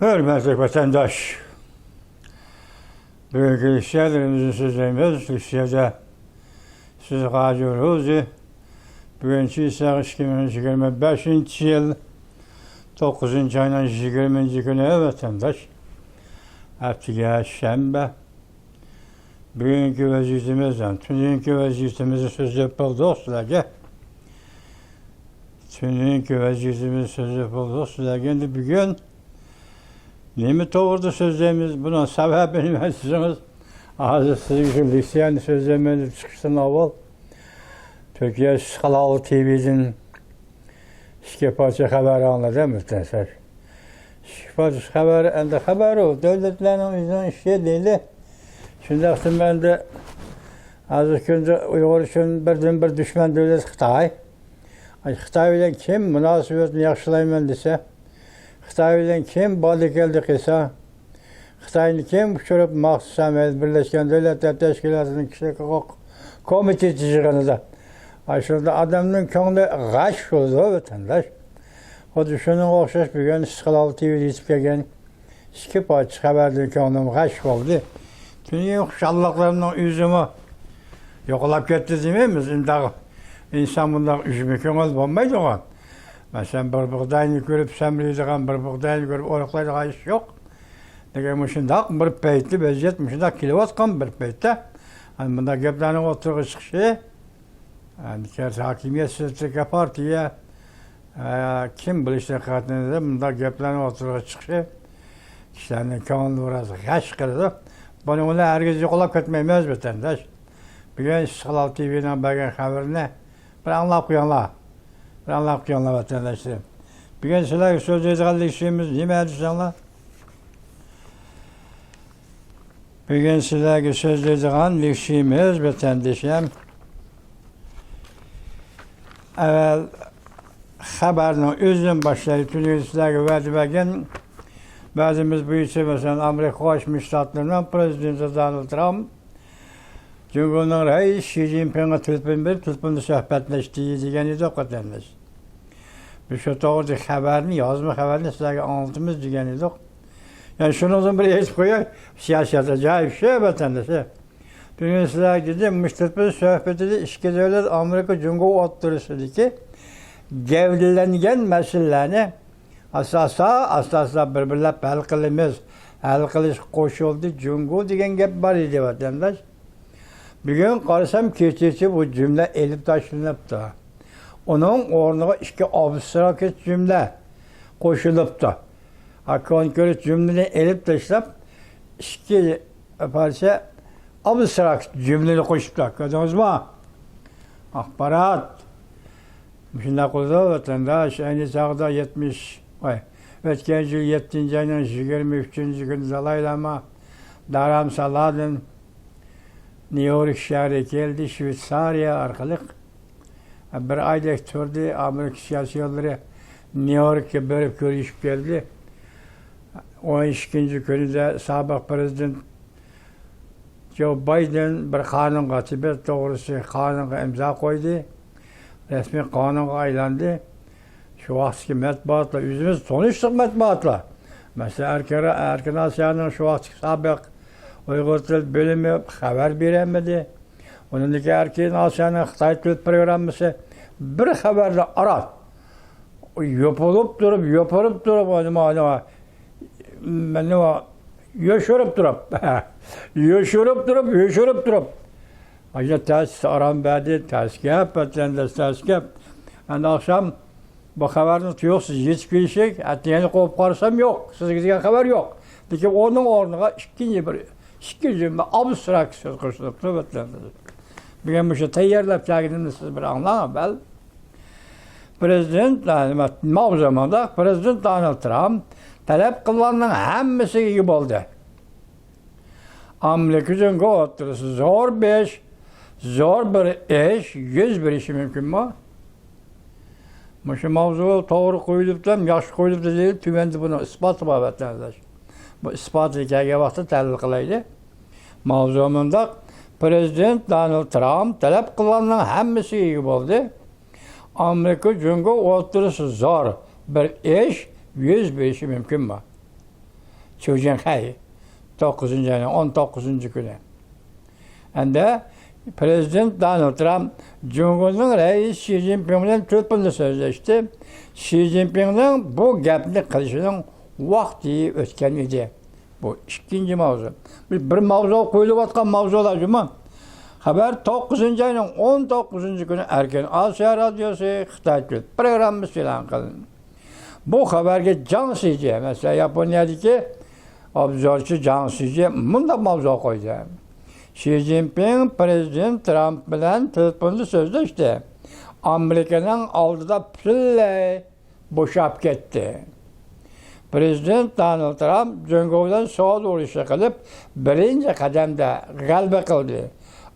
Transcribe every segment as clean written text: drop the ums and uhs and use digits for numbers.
Hürmetli vatandaş, bugünkü listelerimizi sözlerimiz listede siz kacıyoruz. Bugünkü ise 2025 yıl 9. ayının 20. günü vatandaş. Haftaya Şembe. Bugünkü vaziyetimizden, tünkü vaziyetimizi söz yapıldı sizlerge. Tünkü vaziyetimizi söz yapıldı sizlerge. Bugün nemi doğurdu sözlerimiz, buna sebebini ben sizimiz. Ağzı sizin listeyen sözlerimiz çıkıştan avval. Türkiye Skalalı TV'nin şikayetçi haberi anladı mı? Şikayetçi haberi, elde haber o. Devletlerin izin işi değil. Şimdi aslında ben de az önce Uygur için bir düşman devlet Xitay. Xitay ile kim münasebetini yaxşılayman dese, Xitay ile kim balık elde kıysa, Xitay'ın kim uçurup Maxsus Birleşken Devletler Teşkilatı'nın kişilik hukuk komitesi çıkanıda. Aslında adamın könlü gaş oldu vatandaş. O düşünün okşaş bir gün Skalalı TV'de yetip gelgen skip açık haberden könlüm gaş oldu. Tüm şallaklarının yüzümü yokulap gitti demeyimiz. İnsan bundan üzümü köngül olmaydı o. Mesela bir buğdayını görüp semriydiğen, bir buğdayını görüp oruqlaydığı iş yok. Degen şundak bir peytli beziyet, şundak kilovat kan bir peytte. Yani bunda geplerin oturuğu çıkışı. Yani kerse hakimiyet sözlükle partiye kim bu işte katında da bunda geplerin oturuğu çıkışı. Kişilerin könlü orası kaç kırdı. Bunu ona herkes yokulap ketmeyemez vatandaş. Bugün Skalalı TV'den bakan haberine bir anlap kuyanlar. Bir anlap kuyanlar vatandaşlarım. Bugün sizler söz edildiği işimiz ne mi ediyorlar? Bugün sizlerge söz edildiği işimiz vatandaşım. Evvel haberinin özün başları tüm sizlerge verdi bakan. Bazımız bu işi mesela Amerika Birleşik Ştatları'ndan Prezident Donald Trump Cumhurbaşkanı reis Xi Jinping'e tülpünde sohbetleştiği degen idi o vatandaş. Biz şu doğru haberini, yazma haberini sizlerge anlatımız degen idi. Yani şunun bir eş koyuyor, siyasete acayip şey vatandaş. Bugün sizlerge dedim, müştülpünde sohbeti de işki devlet Amerika Cumhurbaşkanı oturusudaki gevdilengen meselelerini asla birbirle hal kılımız, hal kılış koşuldu, Cumhur degen gep var idi vatandaş. Bugün karışam keçesi bu cümle elip taşınıp da. Onun ornuna iki abstrak cümle koşulup da. Konkret cümleyi elip taşınıp iki parça abstrak cümleyi koşup da. Gördünüz mü? Akbarat. Şimdi kulda vatandaş aynı çağda 70, ötken yıl 7. ayının 23. günü zalaylama Daram Saladin New York şehri geldi, Şvitsarya arkalık. Bir ayda turdu, Amerika siyasi yolları New York'a bölüp görüşüp geldi. 12. günüde sabık prezident Joe Biden bir kanun katibi, doğrusu kanuna imza koydu. Resmi kanuna aylandı. Şu vakti metbuatla, yüzümüz tanıştık metbuatla. Mesela Erkin Asya'nın şu vakti sabık Uygur Dil Bölümü haber veremedi. Onundaki Erkin Asya'nın Xitay Dil Programısı bir haberde arat. Yapılıp durup, yaşırıp durup. Acı ters aram verdi, ters gep, ters gep. Yani akşam bu haberini tutuyorsunuz, hiç gülüşük, ettiğini kovup karışsam yok, sizin haber yok. Peki onun ornuna ikinci cümle abstrak söz koşulup nöbetlendirir. Bugün bu şey teyyarlap çağırdığında siz bir anlamam bel. Prezident, o zamanda Prezident Donald Trump talep kılanların hemmesi gibi oldu. Amerika Cumhurbaşkanı oturusu zor bir iş, 100 bir işi mümkün mü? Şu mavzu doğru koyulup da, yaş koyulup da değil, tüvendi bunu ispatı var vatandaş. Bu ispatı hikaye vakti telil kılaydı. Mavzumunda Prezident Donald Trump talep kılanların hemmesi gibi oldu. Amerika Cumhurbaşkanı oturusu zor bir iş, 100 bir işi mümkün mü? Xi Jinping 9. ayının 19. günü. Ende Prezident Donald Trump Cumhurbaşkanı Reis Xi Jinping bilan telefonda sözleşti. Xi Jinping'in bu gapni qilishinin vaqti o'tgan edi. Bu ikkinchi mavzu. Bir mavzu qo'yilayotgan mavzular juma. Xabar 9. ayının 19. günü Erkin Asya Radyosu Xitoy programmasi e'lon qildi. Bu xabarga Zhang Xiji, mesela Yaponiyadagi obzorchi Zhang Xiji bunda mavzu qo'ydi. Xi Jinping Prezident Trump bilan telefonda so'zlashdi. Amerikaning oldida pillay bo'shab ketdi. Prezident Donald Trump Jungo'dan so'z urushi qilib, birinchi qadamda g'alaba qildi.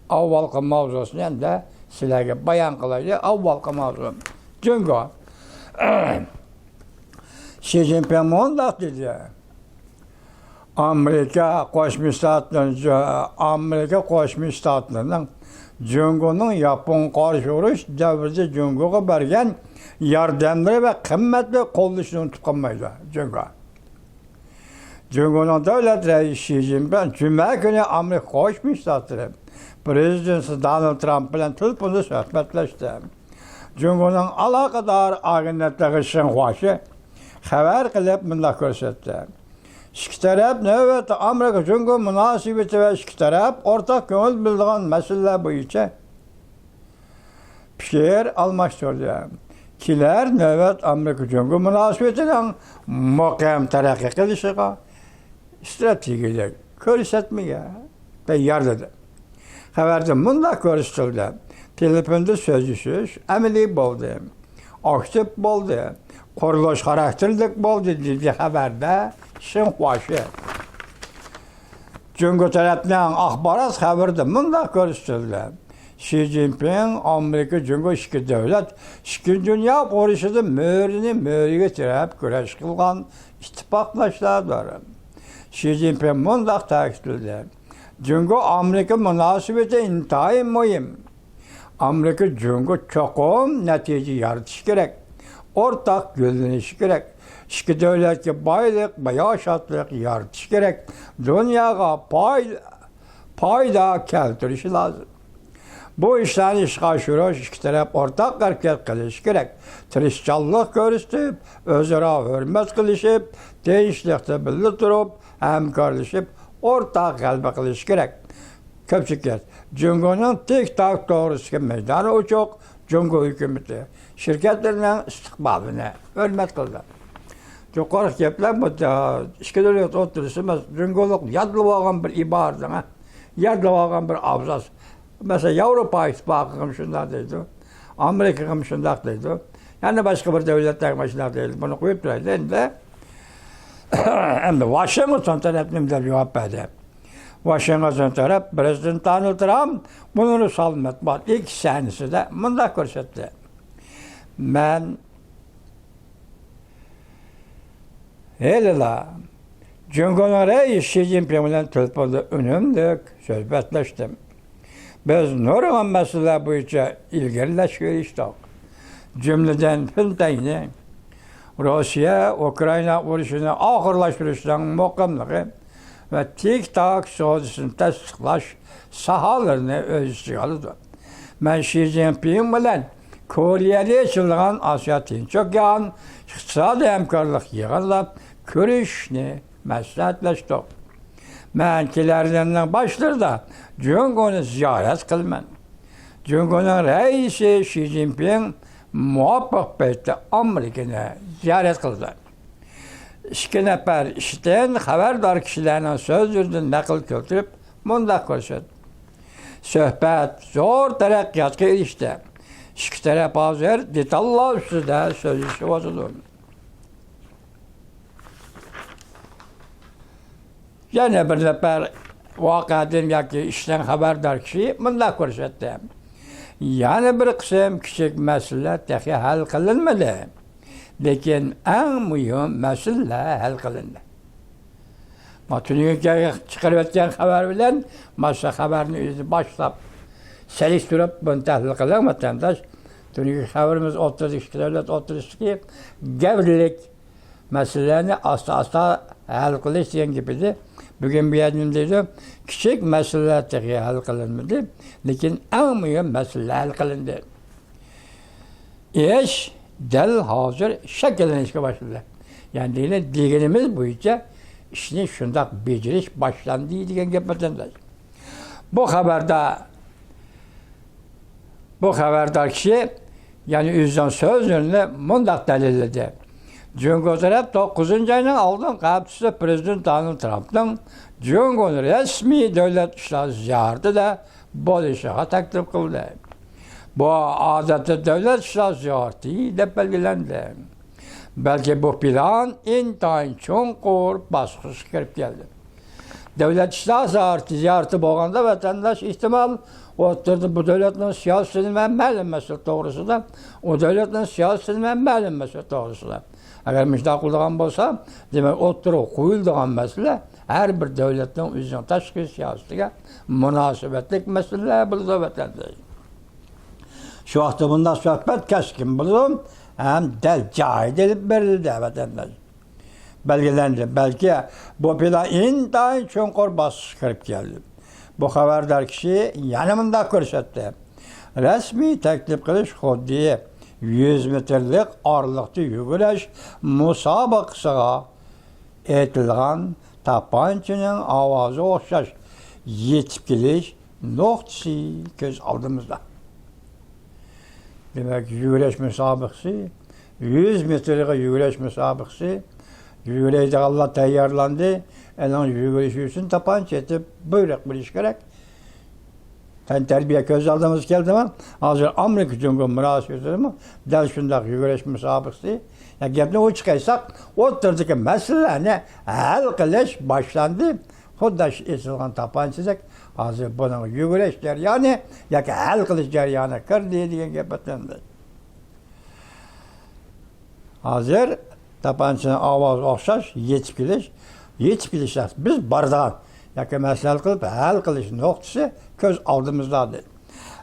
Avvalgi mavzusini endi sizlarga bayon qilaylik. Avvalgi mavzu Jungo. Xi Jinping mundaq dedi. Amerika Qo'shma Shtatlarining Jungo'ning Yapon qarshi urush davrida Jungo'ga bergan yordamlari va qimmatli qo'llashini unutib qolmaydi. Jungo'ning davlat raisi Xi Jinping juma kuni Amerika Qo'shma Shtatlari prezidenti Donald Trump bilan telefonda suhbatlashdi. Jungo'ning aloqador agentliklari Shinhuashi xabar qilib bunday ko'rsatdi. İki taraf növbette Amerika-Jungo münasebeti ve iki taraf ortak ko'ngil bildiren meseleler bo'yicha fikir almashtirdi. Kiler növbet Amerika-Jungo münasebetining muqim taraqqiy qilishiga strategiyalar ko'rsatmaga tayyor dedi. Xabarda bunday ko'rsatildi. Telefonda so'zlashish amaliy bo'ldi. Aktif bo'ldi. Qurilish xarakterlik bo'ldi dedi xabarda Shinhuashi. Jungo tarafining axborot xabarida bunday ko'rsatildi. Xi Jinping Amerika-Jungo ikki davlat ikki dunyo urushida mo'riga tirab kurash qilgan ittifoqdoshlardir. Xi Jinping bunday ta'kidladi. Jungo Amerika munosabati intayin muhim. Amerika-Jungo cho'qim natija yaratish kerak. Ortak yo'llanışı gerek. İki devletke boylik ve yaşatlık yaratish gerek. Dunyoga payda keltirishi lazım. Bu ishlarni ishga oshirish ikki taraf ortak harakat qilish kerak. Tirishchanlik ko'rsatib, o'zaro hurmat qilishib, tinchlikda birga turib, hamkorlashib, ortak g'alaba qilish kerak. Ko'pchilik Jungoning tek-tok to'g'risida maydoni ochiq. Jungo hukumati shirkatlarning istiqbolini hurmat qildi. Yuqori gaplar bu ikki davlat o'rtasida emas, Jungolik yodlab olgan bir iboradan, yodlab olgan bir abzas. Mesela Yevropa İttifaqı ham shunday deydi, Amerika ham shunday deydi. Yani boshqa bir davlatlar ham shunday deydi. Buni qo'yib turaylik endi. Endi Washington tarafdan javob berdi. Washington taraf Prezident Donald Trump bunu salmat var. İlk sahnesinde bunday ko'rsatdi. Men Helala Jungo'ning raisi Xi Jinping bilan telefonda unumli suhbatlashdim. Biz nurg'un masalalar bo'yicha ilgarilashga erishdik. Jumladan Putinni Rossiya Ukraina urushini oxirlashtirishning muqimligi ve tek-tok savdosini tasdiqlash sahalarini o'z ichiga oldi. Men Xi Jinping bilan Koreyada ochilgan Osiyo Tinch okean iqtisodiy hamkorlik yig'inlab ko'rishni maslahatlashdik. Men kelayotgan boshlarda Jungo'ni ziyorat qilman. Jungo'ning raisi Xi Jinping muvaffaq paytda Amerikani ziyorat qildi. İki nafar ishdan xabardor kishilarning so'zlaridan naql keltirib, bunday ko'rsatdi. Suhbat zo'r taraqqiyotga erishdi. İki taraf hozir detallar ustida so'zlashyapti. Yana bir nafar voqeadan yoki ishdan xabardor kishi bunday ko'rsatdi. Yana bir qism kichik masalalar texi hal qilinmadi. Lekin eng muhim masala hal qilindi. Matuniga chiqarayotgan xabar bilan mashqa xabarni o'zi boshlab selishtirib buni tahlil qilgan vatandosh. Tungi xabarimiz o'ttirdiki, davlat o'ttirdiki, gavrilik masalalarni asta-asta hal qilish degan gap edi. Bugun bu yerda kichik masalalar hal qilinmadi, lekin eng muhim masala hal qilindi. Ish dal hozir shakllanishga boshladi. Ya'ni deganimiz bo'yicha ishni shundoq bejirish boshlandi degan gap vatandosh. Bu xabardor kishi yani o'zining so'zlarini mundaq dalilladi. Jungo taraf 9-oyning oldin qabsida prezident Donald Trampning Jungoni rasmiy davlat ishlari ziyoratida bo'lishiga taklif qildi. Bu odatda davlat ishlari ziyorati deb belgilandi. Balki bu plan intayin cho'nqur bosqichga kirib keldi. Davlat ishlari ziyorati bo'lganda vatandosh ehtimol o'tirdi bu davlatning siyosati ma'lum masala to'g'risida, o davlatning siyosati ma'lum masala to'g'risida. Agar mishdoq qilgan bo'lsa, demak o'tirib qo'yilgan masala har bir davlatning o'zining tashqi siyosatiga munosabatli masalalar bo'ladi vatandosh. Shu vaqtda bundan suhbat kaskin bo'lib, ham dal joyida deb berildi vatandosh. Belgelendi. Belki bu plan intayin cho'nqur bosqichga kirib keldi. Bu xabardor kishi yana bunday ko'rsatdi. Rasmiy taklif qilish xuddi 100 metrlik orliqda yugurish musobaqasiga aytilgan tapanchaning ovozi o'xshash yetib kelish nuqtasi ko'z oldimizda. Demak, yugurish musobaqasi, 100 metrga yugurish musobaqasi, yuguraydiganlar tayyorlandi. Elan yugurish uchun tapancha etib buyruq bilish kerak. Tarbiya ko'z oldimizga keldimi? Hozir Amerika Jungo munosabatimi? Dal shundoq yugurish musobaqasi. Gapni ochiq aytsak, o'tirdagi masalani hal qilish boshlandi. Xuddi esilgan tapanchadek hozir buning yugurish jarayoni yoki hal qilish jarayoni kirdi degan gap aytildi. Hozir tapanchaning ovozi o'xshash yetib kelish biz bardan yoki masala qilib hal qilish nuqtasi ko'z oldimizda.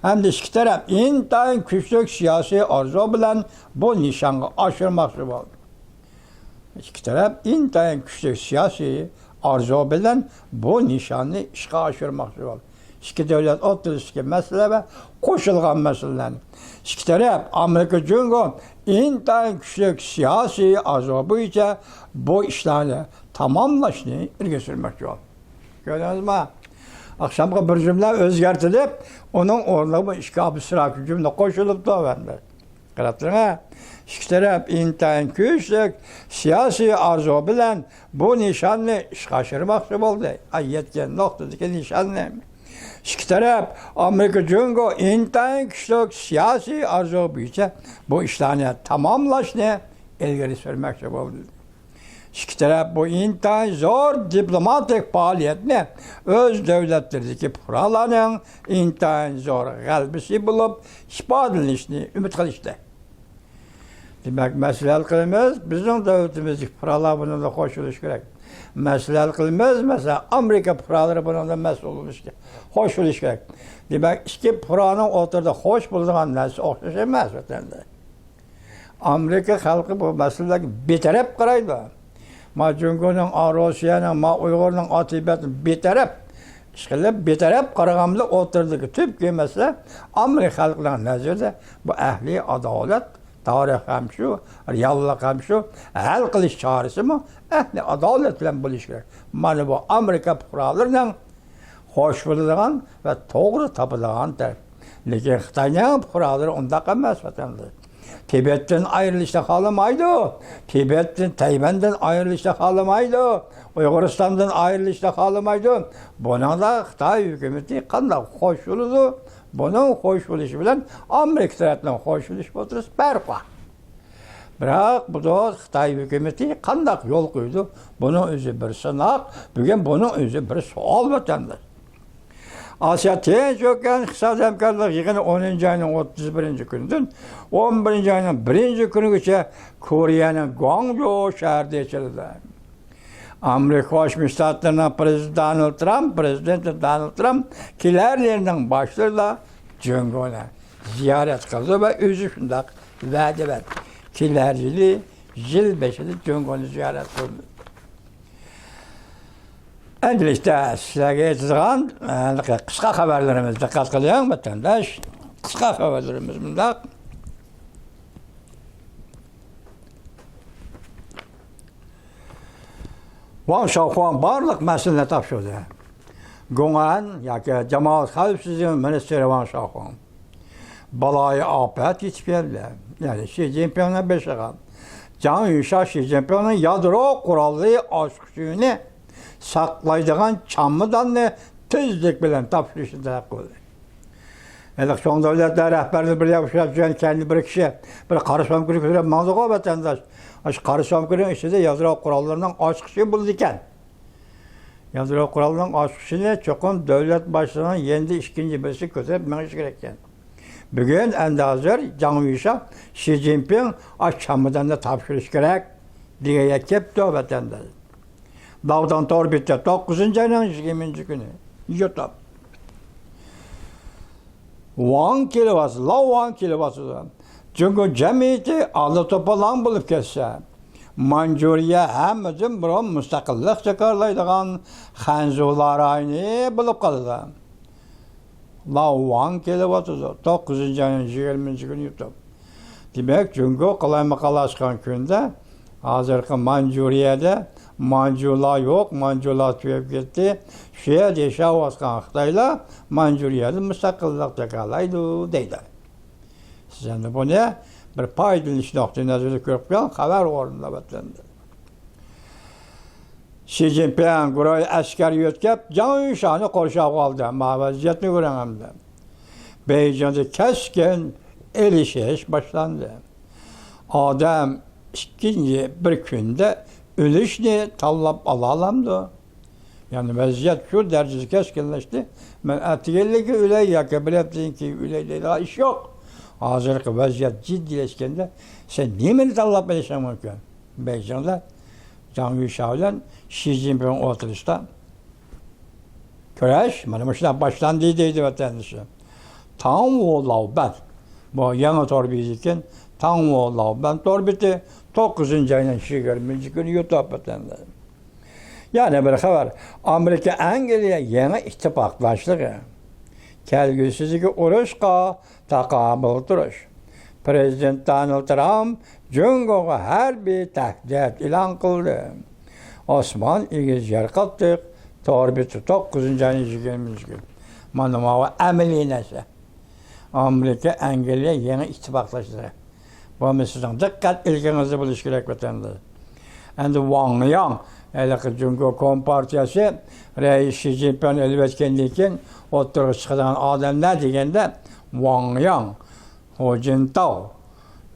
Hamda ikki taraf intayin kuchli siyosiy orzu bilan bu nishonga oshirmoqchi bo'ldi. Ikki taraf intayin kuchli siyosiy orzu bilan bu nishonni ishga oshirmoqchi bo'ldi. Ikki davlat o'rtasidagi masala va qo'shilgan masalalarni. Ikki taraf Amerika Jungo intayin kuchli siyosiy orzu bo'yicha bu ishlarni tamomlashni ilgari surmoqchi bo'ldi. Gördünüz-mü? Akşamki bir cümle özgertilip, onun orada bu iki abstrak cümle koşulup da verdi. Kırattın ha? İki taraf intayin küçük siyasi arzu bilen bu nişanlı işgaşırmakçı oldu. Yetken noktadaki nişanlı. İki taraf Amerika Jungo intayin küçük siyasi arzu büyüce bu işlerini tamamlaşını ilgili sürmekçi oldu. İki taraf bu intayin zor diplomatik faaliyetini öz devletlerindeki kuralların intayin zor galbisi bulup ispatlanışını ümit kılıştı. Demek mesele kılımız bizim devletimizdeki kuralar bununla koşuluş gerek. Mesele kılımız mesela Amerika kuraları bununla mesul olmuş ki hoşuluş gerek. Demek iki kuranın oturda hoş bulduğun nesli okşaş emez vatandaş. Amerika halkı bu meselede beterep karaydı. Ma Jungo'nun, Rusya'nın, ma Uygur'un akıbetini beterep karagamlı oturduk. Tüpkü mesela Amerika halkının nezirde bu ehli adalet, tarih hem şu, reallik hem şu, hal kılış çağrısı mı? Ehli adaletle buluş gerek. Mani bu Amerika kurallarının hoş bulduğun ve doğru tapıldığın tarif. Lekin Xitayning kuralları ondaq emas vatandaş. Tibet'ten ayrılışta kalamaydı. Tibet'ten, Tayvan'dan ayrılışta kalamaydı. Uyguristan'dan ayrılışta kalamaydı. Buna da Xitay hükümeti qanday qo'shildi. Bunun qo'shilishi bilan Amerika tarafından qo'shilish o'tirish barfa. Biroq bu da Xitay hükümeti qanday yo'l qo'ydi? Bunun o'zi bir sınaq, bugun bunun o'zi bir savol vatandaş. Asya Tinch Okean iqtisodiy hamkorlik yig'ini 10-oyning 31 kunidan 11 oyning 1 kunigacha Koreyaning Gwangju shahrida ochildi. Amerika Qo'shma Shtatlarining prezidenti Donald Trump kelarlarning boshlarida Jungoni ziyorat qildi va o'zi shunday va'da berdi. Kelar yili yil 5-ida Jungoni ziyorat qildi. Endilikte sizlerge yetiştiren kısa haberlerimiz dikkat kılıyor vatandaş. Kısa haberlerimiz bunda. Van Şahvan barlık meselene tapşırdı. Gungan, ya Cemaat Xavfsizliği Ministeri Van Şahvan. Balayı afet yetişmeydi. Yani Xi Jinping'e beşiğe. Can Yuşa Xi Jinping'in yadro kurallı aşkışını saklaydıgan çamıdan ne tezlik bilen tapşırışı da koydu. Son devletler rehberliği bir yapışan kendi bir kişi bir karışmam kürü manzık o vatandaş. Karışmam kürün içinde yadro kurallarından aşkışı buldu iken. Yadro kurallarından aşkışını çokum devlet başkanının yendi ikinci birisi kötülemek gerekken. Bugün endi hazır Can Yuşa Xi Jinping çamıdan da tapşırış gerek diye yakıp da vatandaş. Dağdan Torbit'te 9. ayının 20. günü YouTube. Van kilivası, Van kilivası. Çünkü cemiyeti alı topalan bulup kesse. Manjuriye hemimizin bir müstakillik çıkarlaydıgan Hanzular aynı bulup kaldı. Van kilivası 9. ayının 20. günü YouTube. Demek çünkü kılaymakallaşkan günde hazırki Manjuriye'de Mancula yok, Mancula tüyüp gitti. Şeye de Şavaskan Xitayla Mancuriye'de müstakillik çıkarlaydı deydi. Sizin bu ne? Bir paydiliş noktayı nazarda görüp gelen haber orunda batındı. Xi Jinping burayı asker yötkep Can Yuşa'nı korşağı aldı. Mavaziyetini görenemdi. Beycan'da keskin elişeş başlandı. Adam ikinci bir günde ölüşünü tallap alamdı. Yani vaziyet şu derecesi keskinleşti. Ben etiyetle ki öyle ya kabul ettin ki öyle değil. İş yok. Hazırki vaziyet ciddileşkende sen niye beni tallap edeceğim mümkün? Beycan'da Can Yuşa ile Xi Jinping oturuşta köreş, bana başlandıydı vatandaşı. Tam o lavben. Bu yeni torbiyizken tam o lavben torbiti 9. ayının 20. günü YouTube vatandaşı. Yani bir haber, Amerika Angliya yeni ittifaklaştığı, kelgüsüzdeki uruşqa taqabıl duruş. Prezident Donald Trump, Cungo'ga her bir tehdit ilan kıldı. Osman İgiz yer kaptık, torbiti 9. ayının 20. günü. Manımağı emelinesi. Amerika Angliya yeni ittifaklaştığı. Bu meselenin dikkat ilginizi buluş gerek vatandaşı. Endi Wang Yang, Elaki Cungo Kompartiyası, Reis Xi Jinping elbetkenliken oturup çıkan adam ne degende Wang Yang, Hu Jintao,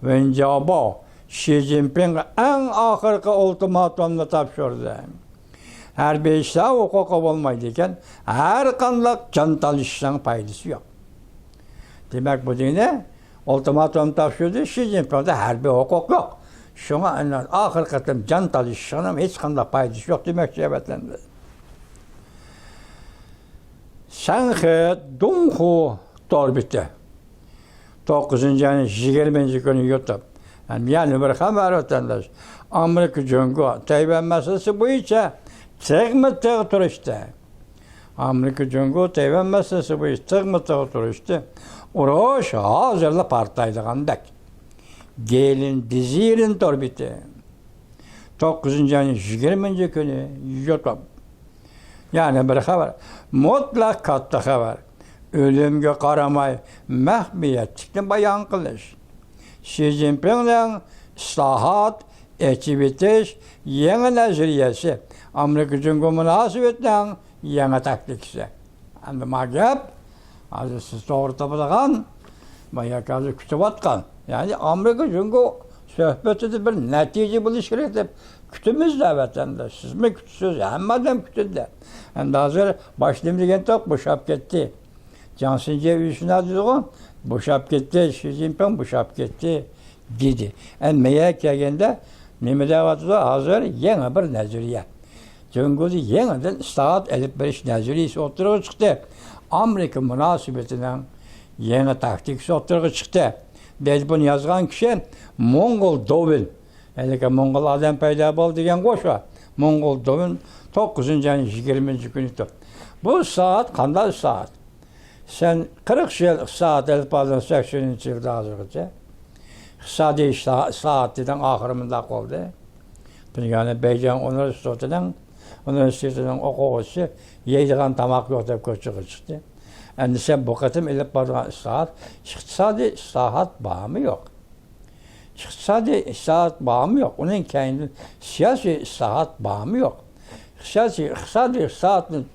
Wen Jiabao, Xi Jinping en ahırkı ultimatumunu tapşırdı. Her bir işe hukuk olmaydıyken her kanlık cantalıştan faydası yok. Demek bu dine ultimatum tapşırdı, Xi Jinping'de her bir hukuk yok. Şuna ahir katım can talışışının hiç kanda faydası yok demek cevaplendi. Şanghe Donghu Torbiti 9. ayının 20. günü YouTube. Yani bir haber vatandaş. Amerika Cungo Tayvan meselesi bu içe çıkmıtı oturuştu. Amerika Cungo Tayvan meselesi bu içe çıkmıtı oturuştu. Uğraş hazırlı partaydıgandak. Gelin dizirin torbiti. 9. ayının 20. günü YouTube. Yani bir haber. Mutlak katta haber. Ölümge karamay mahmiyetlikten bayan kılış. Xi Jinping'den islahat, ekibitiş, yeni nazariyesi. Amerika Cumhuriyeti münasebetinden yeni taktikisi. Yani magab, azı siz doğru tapıdığın, bayak azı kütüp atkan. Yani Amerika Cumhuriyeti sohbeti bir netice buluş gerektir. Kütümüz de vatandaş. Siz mi kütüsüz? Hem adam kütüdü. Yani daha sonra başlayayım degen tok boşap gitti. Johnson üstüne diyorsun, boşap gitti. Xi Jinping boşap gitti dedi. Yani meyek geldiğinde Mehmet Avatı'da hazır yeni bir nazariye. Cumhuriyeti yeniden islahat edip bir iş nazariyesi oturuğa çıktı. Amerika münasebetinden yeni taktikisi oturuğa çıktı. Biz bunu yazgan kişi Mongol Dovin. Yani Mongol adam payda oldu degen koşu. Moğol'da 9. ayın 20. günü. Bu saat qanday saat? Sen 40 yıl saat elbazdan 80. yılda hazırlıca. İqtisadi saatinden ahırımında oldu. Yani Beycan Üniversitesi'nin okuğusu yeydiğen tamak yok deyip köçüğü çıktı. Yani sen bu kadar elip barılan saat, iqtisadi saat bağımı yok. İqtisadi saat bağımı yok. Onun kendi siyasi saat bağımı yok. İqtisadi saatin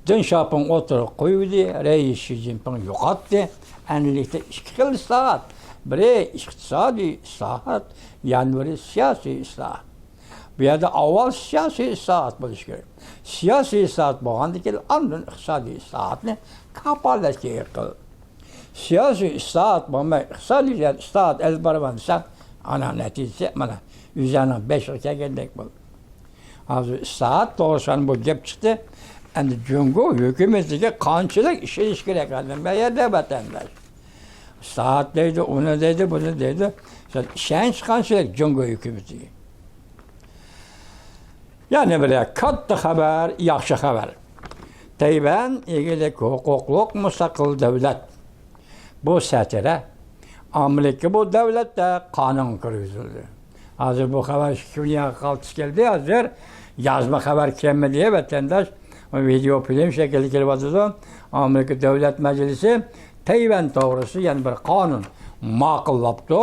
dün şapın oturup koydu, Reis Xi Jinping yokattı. Enlikte iki saat. Biri iqtisadi saat, yani biri siyasi saat. Bu yerde avval siyasi saat buluş gerek. Siyasi saat boğandaki andın iqtisadi saatini kapalleşki kıl. Siyasi saat boğanda iqtisadi saat elbarabansan ana neticesi bana üzerine 5 ülke geldik bu. Az saat doğrusan bu gep çıktı. Yani Cumhur hükümetindeki kançılık işe iş gerek aldım. Ben yerde vatandaş. Saat dedi, onu dedi, bunu dedi. Şen kançılık Cumhur hükümeti. Yani böyle kattı haber, yaxşı haber. Tayvan ilgili hukukluk müstakil devlet. Bu satire Amerika bu devlette kanun kırıldı. Hazır bu haber şükürlüğe kaltışı geldi. Hazır yazma haber kiremme diye vatandaş video film şekilde kirvatızı Amerika Devlet Meclisi Tayvan doğrusu yani bir kanun makıllaptı.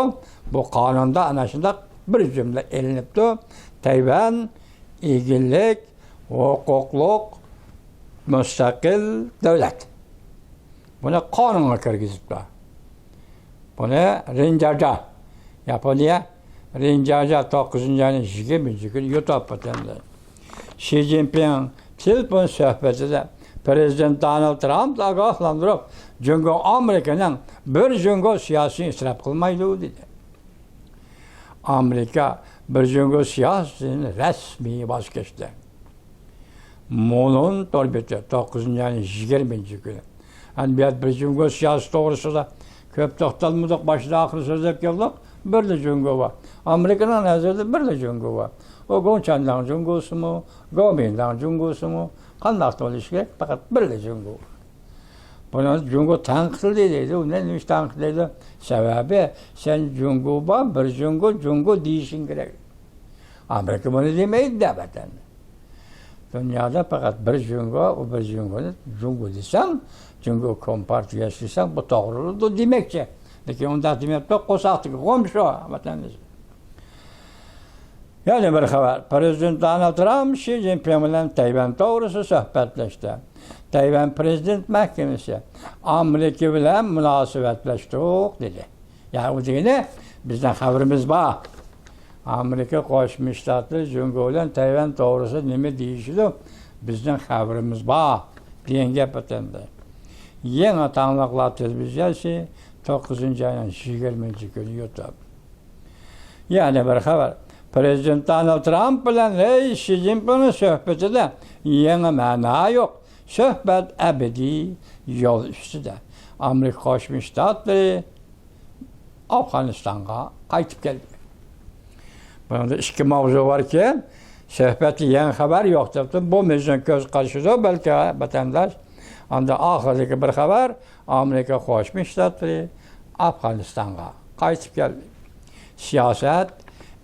Bu kanunda anasında bir cümle elinipti. Tayvan ilgilik, hukukluk, müstakil devlet. Bunu kanuna kirgizipti. Bunu Rinjaja, Japonya, Rinjaja 9. ayın 20. günü YouTube vatandaşı. Xi Jinping telefon söhbetinde Prezident Donald Trump agahlandırıp Cumhur Amerika'nın bir Cumhur siyasi israf kılmaydı dedi. Amerika bir Cumhur siyasini resmi vazgeçti. Molun torbeti 9. ayın 20. günü. Yani bir Cumhur siyasi doğrusu da köp toxtalmadık başta ahır sözlük geldik. Bir de Cumhur var. Amerika'nın hazırda bir de Cumhur var. O Gonçan'dan Cumhur'su mu, Gomin'dan Cumhur'su mu, kandak oluşu fakat bir de Cumhur. Bunu Cumhur tanıklı dedi. O ne demiş tanıklı dedi? Sebebi sen Cumhur'a bir Cumhur değişin gerek. Amerika bunu demeydi de vatan. Dünyada fakat bir Cumhur, o bir Cumhur desem, Cumhur Kompartiyası desem bu doğruluğu demekçe. Peki onda demek de kosaktık komşu vatandaşı. Yani bir haber, Prezident Donald Trump, Xi Jinping ile Tayvan doğrusu sohbetleşti. Tayvan Prezident Mahkemesi, Amerika ile münasebetleştik dedi. Yani o diyene bizden haberimiz var. Amerika Koşmuş Ştatları, Cumhur ile Tayvan doğrusu nemi değişti, bizden haberimiz var diyen gep ötendi. Yeni tanıklar televizyası 9. ayın 20. günü YouTube. Yani bir haber. Prezident Donald Trump ile Reis Xi Jinping'in sohbetinde yeni mana yok. Sohbet ebedi yol üstüde. Amerika Koşmuş Ştatları Afganistan'a kayıtıp geldi. Bunda iki mavzu var ki sohbeti yeni haber yok. Bu mevzunun göz karşısında belki vatandaş anda ahırdaki bir haber Amerika Koşmuş Ştatları Afganistan'a kayıtıp geldi. Siyaset,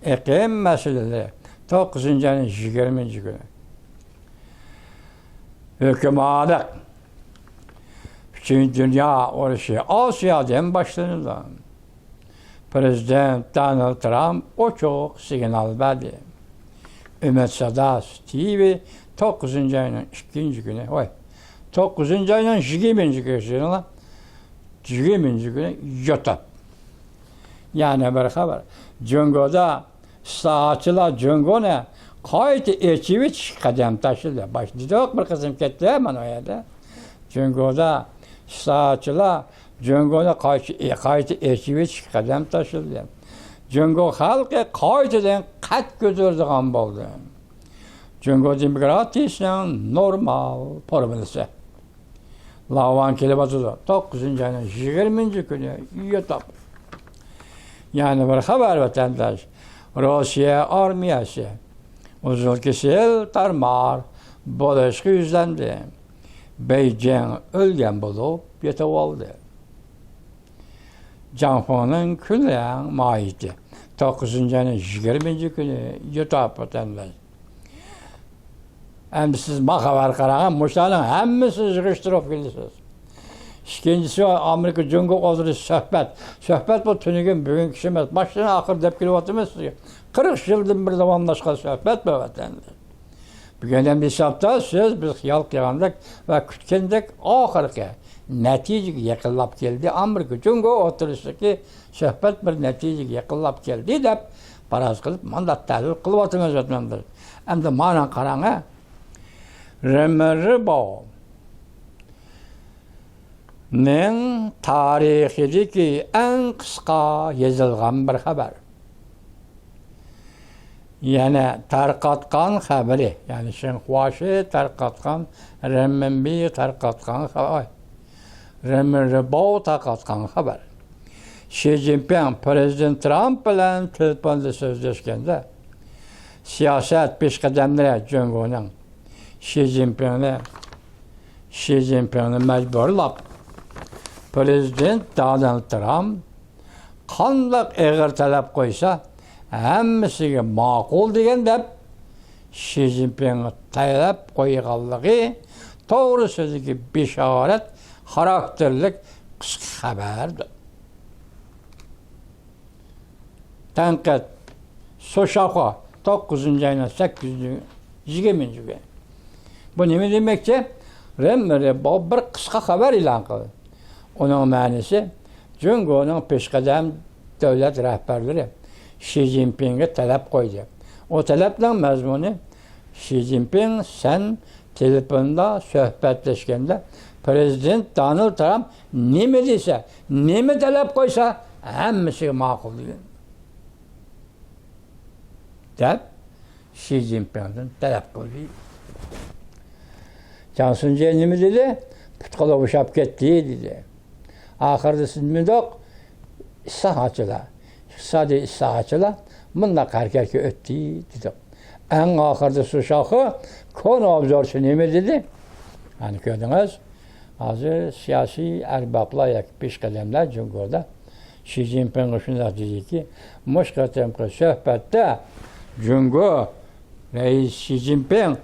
iklim meseleleri 9. ayın 20. günü. Hükümetlik. Bütün dünya orası Asya'dan başlanırlar. Prezident Donald Trump o çok signal verdi. Ümmet Sadas TV 9. ayın 2. günü. 9. ayın 20. günü. 20. günü YouTube. Yani bir haber. Cumhur'da saatçılar Cumhur'a kayıt ekiviç kadem taşıdı. Başladık bir kısım gitti hemen o yerde. Cumhur'da saatçılar Cumhur'a kayıt ekiviç kadem taşıdı. Cumhur halkı kayıtıdan kat götürdüğün oldu. Cumhur demokrasisinin normal formülüsü. Lavan kelibatı 9. ayın 20. günü YouTube. Yani bir haber vatandaş. Rusya armiyası Uzul kesil tarmar, bolışkı yüzlendi. Beyceğin ölgen bulup yetip oldu. Canfonun külleyen maiti. 9. ayının 20. günü yutap ötenler. Hem siz makavar karagan, muştalın hemmisi yığıştırıp gelirsiniz. İkincisi Amerika Cumhuriyeti olduğu söhbet. Söhbet bu tünügün bugün kişimiz. Başına akır dep gelip oturmaz. 40 yıldır bir zamanlaşkan söhbet bu vatandır. Bugünden bir hesapta siz biz hiyal kıyandık ve kütkendik ahırki netice yakınlap geldi. Amerika Cumhuriyeti oturuştaki söhbet bir netice yakınlap geldi de paraz kılıp mandat tahlil kılıp oturmaz ötmendir. Hem de manan karana Remeri Bağ ning tarixideki en kısa yazılgan bir haber. Yani tarqatkan haberi, yani Şinhuaşi tarqatkan, Renminbi tarqatkan haber. Remeri Bağ tarqatkan haber. Xi Jinping Prezident Trump bilen telefonda sözleşkende siyaset peshqadamlari Cumhuriyeti'nin Xi Jinpingni mecburlap Prezident Donald Trump qandaq ağır talep koysa hemmisiga ma'qul degan deb Xi Jinping talep qo'yganligi to'g'risidagi bishorat xarakterlik qisqa xabardir. Tanqid Soşaqa 9. ayının 8. 20. günü. Bu nima demekçi? Remeri Bağ bir qisqa xabar e'lon qildi. Onun ma'nosi Cumhuriyet'nin peshqadam davlat rahbarlari Xi Jinping'e talep koydu. O talepten mazmunu Xi Jinping sen telefonda sohbetleşkende Prezident Donald Trump nime dese, nime talep koysa hemmisi ma'qul degan. Deb Xi Jinping'den talep koydu. Cansunci'ye nime dedi? Putqala boşap ketdi dedi. Ahirde siz müdok sahaçılar. Sadece sahaçılar bunda karkerki öttü dedi. En ahirde su şahı konu obzorçu nime dedi? Hani gördünüz. Hazır siyasi erbaplar yak peshqadamlar Cumhuriyet'de Xi Jinping şunday dedi ki mushqatemqi sohbatda Cumhuriyet Reis Xi Jinping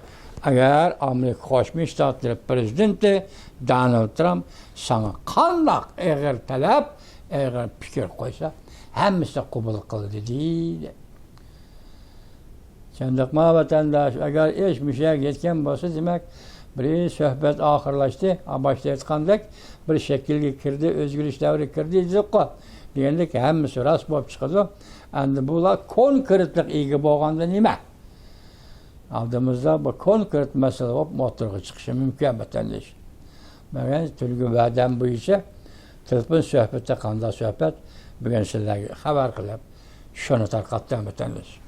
eğer Amerika Qo'shma Shtatlari prezidenti Donald Trump sana qandaq ağır talep, ağır fikir qo'ysa hemmisi qabul qildi dedi. Şundaqma vatandaş eğer iş müşayak yetken bo'lsa demek bir sohbat oxirlashdi, boshlayotgandek bir shaklga kirdi, o'zgarish davri kirdi dedik-ku. Degandek hammasi rost bo'lib chiqadi. Endi bular konkretlik ega bo'lganda nima? Aldığımızda bu konkret mesele olup motorga çıkışı mümkün vatandaş. Ben türlü va'dam bo'yicha telefon sohbeti, qanday sohbat, bugün sizlarga xabar qilib, shuni tarqatdim vatandaş.